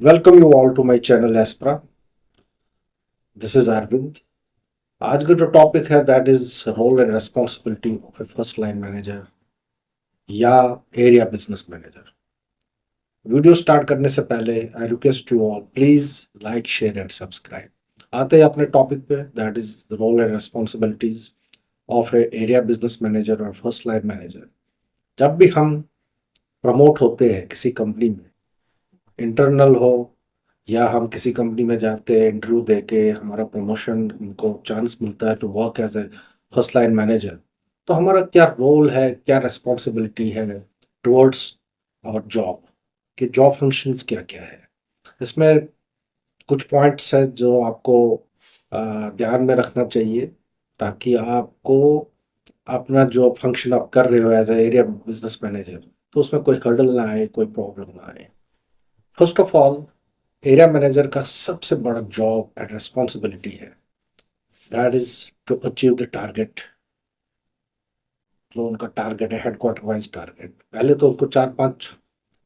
Welcome you all to my channel एस्प्रा। This is Arvind. आज का जो टॉपिक है that is role and responsibility of a first line manager या area business manager. Video start करने से पहले I request you all please like share and subscribe. आते हैं अपने टॉपिक पे that is role and responsibilities of a area business manager और first line manager. जब भी हम प्रमोट होते हैं किसी कंपनी में, इंटरनल हो या हम किसी कंपनी में जाके इंटरव्यू देके हमारा प्रमोशन हमको चांस मिलता है to work as a first line manager, तो हमारा क्या रोल है, क्या रिस्पॉन्सिबिलिटी है टुवर्ड्स आवर जॉब, कि जॉब फंक्शंस क्या क्या है। इसमें कुछ पॉइंट्स है जो आपको ध्यान में रखना चाहिए ताकि आपको अपना जो फंक्शन आप कर रहे हो as a area business manager, तो उसमें कोई हर्डल ना आए, कोई प्रॉब्लम ना आए। First of all, area manager का सबसे बड़ा जॉब एंड रिस्पॉन्सिबिलिटी है that is to achieve the target. जो उनका टारगेट है हेडक्वार्टर वाइज टारगेट, पहले तो उनको 4-5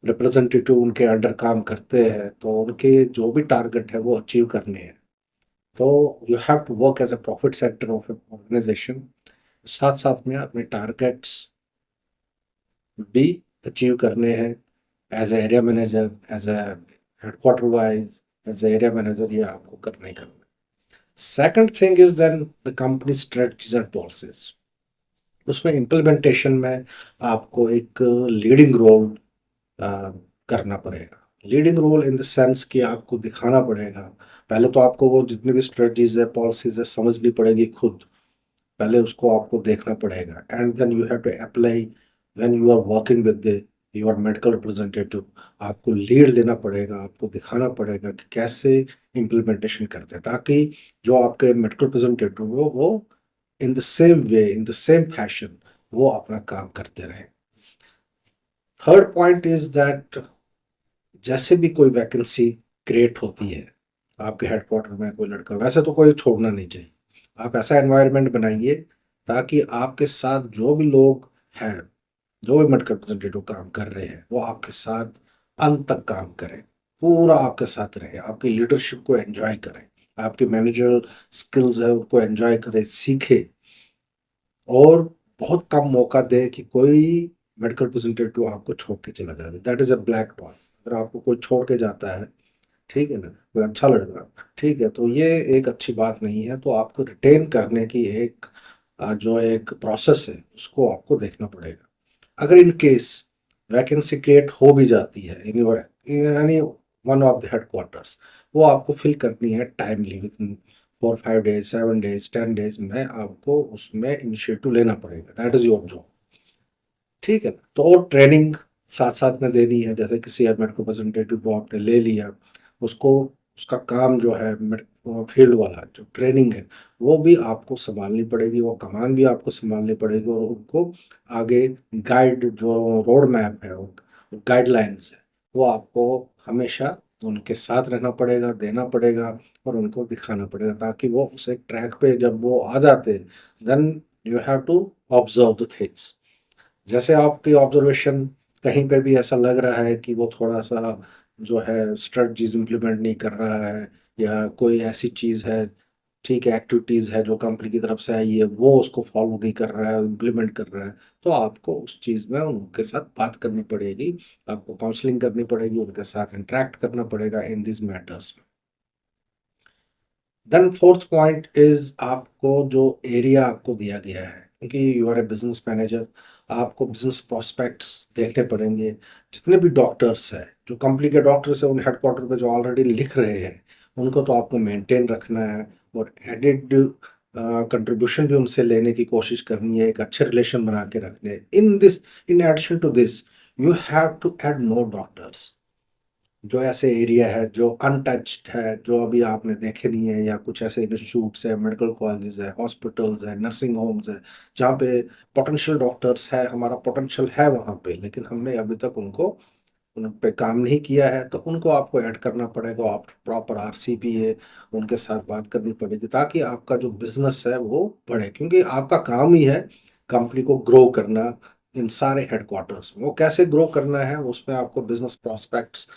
रिप्रेजेंटेटिव उनके अंडर काम करते हैं, तो उनके जो भी टारगेट है वो अचीव करने हैं। तो you have to work as a profit centre of organisation, साथ साथ में अपने टारगेट्स भी अचीव करने हैं as a area manager, as a headquarter wise, as a area manager, ये आपको करना ही करना है। Second thing is then the company strategies and policies. उसमें इम्प्लीमेंटेशन में आपको एक लीडिंग रोल करना पड़ेगा। Leading role in the sense कि आपको दिखाना पड़ेगा। पहले तो आपको वो जितनी भी स्ट्रेटजीज है, पॉलिसीज है, समझनी पड़ेगी खुद। पहले उसको आपको देखना पड़ेगा and then you have to apply when you are working with your medical representative. आपको लीड लेना पड़ेगा, आपको दिखाना पड़ेगा कि कैसे इम्प्लीमेंटेशन करते हैं, ताकि जो आपके मेडिकल रिप्रेजेंटेटिव हो वो in the same way, in the same fashion वो अपना काम करते रहे। थर्ड पॉइंट इज दैट जैसे भी कोई वैकेंसी क्रिएट होती है आपके हेडक्वार्टर में, कोई लड़का, वैसे तो कोई छोड़ना नहीं चाहिए। आप ऐसा एनवायरनमेंट बनाइए ताकि आपके साथ जो भी लोग हैं, जो भी मेडिकल रिप्रेजेंटेटिव काम कर रहे हैं, वो आपके साथ अंत तक काम करें, पूरा आपके साथ रहे, आपकी लीडरशिप को एंजॉय करें, आपकी मैनेजरल स्किल्स है उनको एंजॉय करें, सीखे। और बहुत कम मौका दे कि कोई मेडिकल रिप्रेजेंटेटिव आपको छोड़ के चला जाए। That is a black dot. अगर आपको कोई छोड़ के जाता है, ठीक है ना, कोई अच्छा लड़का, ठीक है, तो ये एक अच्छी बात नहीं है। तो आपको रिटेन करने की एक जो एक प्रोसेस है उसको आपको देखना पड़ेगा। अगर इन केस वैकेंसी क्रिएट हो भी जाती है यानी वन ऑफ द हेडक्वार्टर्स, वो आपको फिल करनी है timely, with in 4-5 days, 7 days, 10 days में आपको उसमें इनिशिएटिव लेना पड़ेगा। दैट इज योर जॉब, ठीक है ना। तो और ट्रेनिंग साथ साथ में देनी है। जैसे किसी मेडिकल रिप्रेजेंटेटिव को आपने ले लिया, उसको उसका काम जो है फील्ड वाला जो ट्रेनिंग है वो भी आपको संभालनी पड़ेगी, वो कमान भी आपको संभालनी पड़ेगी, और उनको आगे गाइड जो रोड मैप है, गाइडलाइंस है, वो आपको हमेशा उनके साथ रहना पड़ेगा, देना पड़ेगा और उनको दिखाना पड़ेगा, ताकि वो उस एक ट्रैक पे जब वो आ जाते, then you have to observe the things. जैसे आपकी ऑब्जर्वेशन कहीं पे भी ऐसा लग रहा है कि वो थोड़ा सा जो है स्ट्रेटजीज इंप्लीमेंट नहीं कर रहा है, या कोई ऐसी चीज़ है, ठीक है, एक्टिविटीज़ है जो कंपनी की तरफ से आई है, वो उसको फॉलो नहीं कर रहा है, इम्प्लीमेंट कर रहा है, तो आपको उस चीज़ में उनके साथ बात करनी पड़ेगी, आपको काउंसलिंग करनी पड़ेगी, उनके साथ इंटरेक्ट करना पड़ेगा in this matters. Then fourth point is आपको जो एरिया आपको दिया गया है, क्योंकि you are a business manager, आपको बिजनेस प्रोस्पेक्ट्स देखने पड़ेंगे। जितने भी डॉक्टर्स हैं, जो कंपनी के डॉक्टर्स हैं, उन हेडक्वार्टर पे जो ऑलरेडी लिख रहे हैं, उनको तो आपको मेंटेन रखना है और एडिड कंट्रीब्यूशन भी उनसे लेने की कोशिश करनी है, एक अच्छे रिलेशन बना के रखने हैं। In addition to this you have to add more doctors. जो ऐसे एरिया है जो अनटच्ड है, जो अभी आपने देखे नहीं है, या कुछ ऐसे इंस्टीट्यूट्स है, मेडिकल कॉलेजेस है, हॉस्पिटल्स है, नर्सिंग होम्स है, जहाँ पे पोटेंशियल डॉक्टर्स है, हमारा पोटेंशियल है वहाँ पे, लेकिन हमने अभी तक उनको उन पे काम नहीं किया है, तो उनको आपको ऐड करना पड़ेगा। आप प्रॉपर आरसीपीए उनके साथ बात करनी पड़ेगी, ताकि आपका जो बिजनेस है वो बढ़े, क्योंकि आपका काम ही है कंपनी को ग्रो करना इन सारे हेडक्वार्टर्स में। वो कैसे ग्रो करना है, उसमें आपको बिजनेस प्रॉस्पेक्ट्स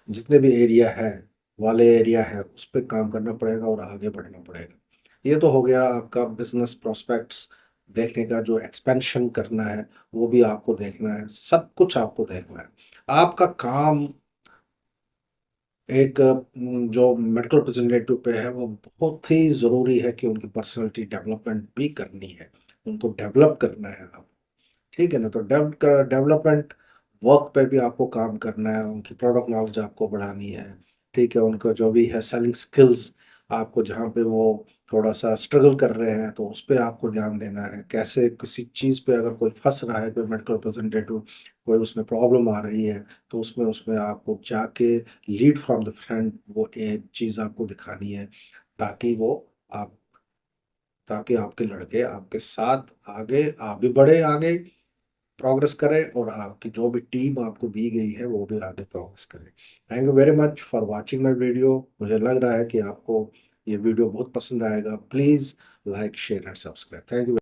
जितने भी एरिया है वाले एरिया है उस पर काम करना पड़ेगा और आगे बढ़ना पड़ेगा। ये तो हो गया आपका बिजनेस प्रोस्पेक्ट्स देखने का, जो एक्सपेंशन करना है वो भी आपको देखना है, सब कुछ आपको देखना है। आपका काम एक जो मेडिकल रिप्रेजेंटेटिव पे है वो बहुत ही ज़रूरी है कि उनकी पर्सनालिटी डेवलपमेंट भी करनी है, उनको डेवलप करना है आप। ठीक है ना, तो डेवलपमेंट वर्क पे भी आपको काम करना है, उनकी प्रोडक्ट नॉलेज आपको बढ़ानी है। ठीक है, उनको जो भी है सेलिंग स्किल्स, आपको जहाँ पे वो थोड़ा सा स्ट्रगल कर रहे हैं तो उस पे आपको ध्यान देना है। कैसे किसी चीज़ पे अगर कोई फंस रहा है, कोई मेडिकल रिप्रेजेंटेटिव, कोई उसमें प्रॉब्लम आ रही है, तो उसमें उसमें आपको जाके लीड फ्रॉम द फ्रंट वो एक चीज़ आपको दिखानी है, ताकि वो आप ताकि आपके लड़के आपके साथ आगे आप भी बढ़े, आगे प्रोग्रेस करे, और आपकी जो भी टीम आपको दी गई है वो भी आगे प्रोग्रेस करे। Thank you very much for watching my video. मुझे लग रहा है कि आपको ये वीडियो बहुत पसंद आएगा। Please like share and subscribe. Thank you.